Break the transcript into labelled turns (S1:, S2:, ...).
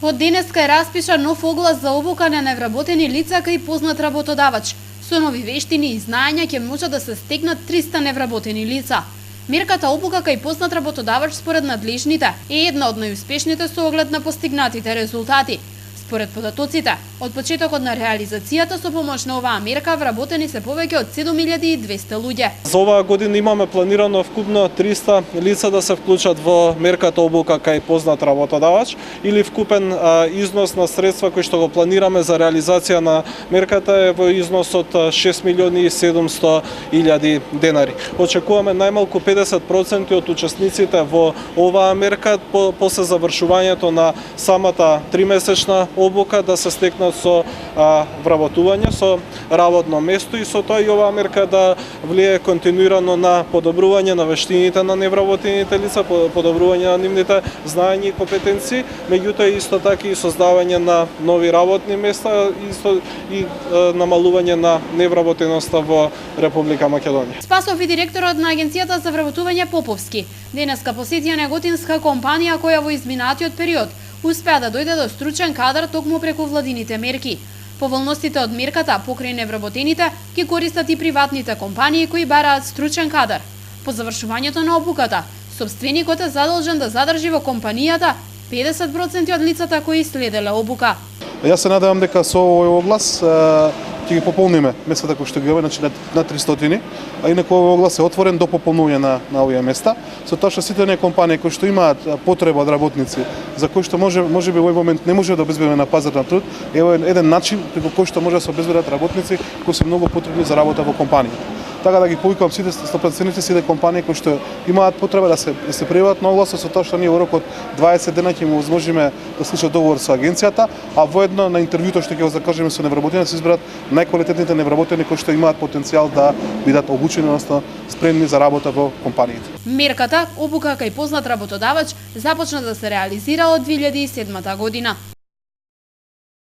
S1: Од денеска е распишан нов оглас за обука на невработени лица кај познат работодавач. Со нови вештини и знаења ќе може да се стекнат 300 невработени лица. Мерката обука кај познат работодавач според надлежните е една од најуспешните со оглед на постигнатите резултати. Според податоците, од почетокот на реализацијата со помош на оваа мерка вработени се повеќе од 7200 луѓе.
S2: За оваа година имаме планирано вкупно 300 лица да се вклучат во мерката обука кај познат работодавач или вкупен износ на средства кои што го планираме за реализација на мерката е во износ од 6.700.000 денари. Очекуваме најмалку 50% од учесниците во оваа мерка после завршувањето на самата 3-месечна обука да се стекнат со вработување, со работно место и со тоа и оваа мерка да влие континуирано на подобрување на вештините на невработените лица, подобрување на нивните знаења и компетенции, меѓутоа исто така и создавање на нови работни места и намалување на невработеноста во Република Македонија.
S1: Спасов и директорот на Агенцијата за вработување Поповски денеска посетија неготинска компанија која во изминатиот период успеа да дојде до стручен кадар токму преку владините мерки. Поволностите од мерката покрај невработените ги користат и приватните компании кои бараат стручен кадар. По завршувањето на обуката, сопственикот е задолжен да задржи во компанијата 50% од лицата кои следеле обука.
S3: Јас се надевам дека со овој оглас ќе ги пополниме местата кои што ги имаме, значи на 300, а инаку овој оглас е отворен до пополнување на овие места. Со тоа што сите оние компании кои што имаат потреба од работници, за кои што може би во овој момент не може да обезбедиме на пазар на труд, е еден начин преку кој што може да се обезбедат работници кои се многу потребни за работа во компанијата. Така да ги повикувам сите стопредседници, сите компании кои што имаат потреба да се пријават на огласот, со тоа што ние во рок од 20 дена ќе му возможиме да склучат договор со агенцијата, а воедно на интервјуто што ќе го закажеме со невработени да се изберат најквалитетните невработени кои што имаат потенцијал да бидат обучени, односно спремни за работа во компаниите.
S1: Мерката обука кај познат работодавач започна да се реализира од 2007 година.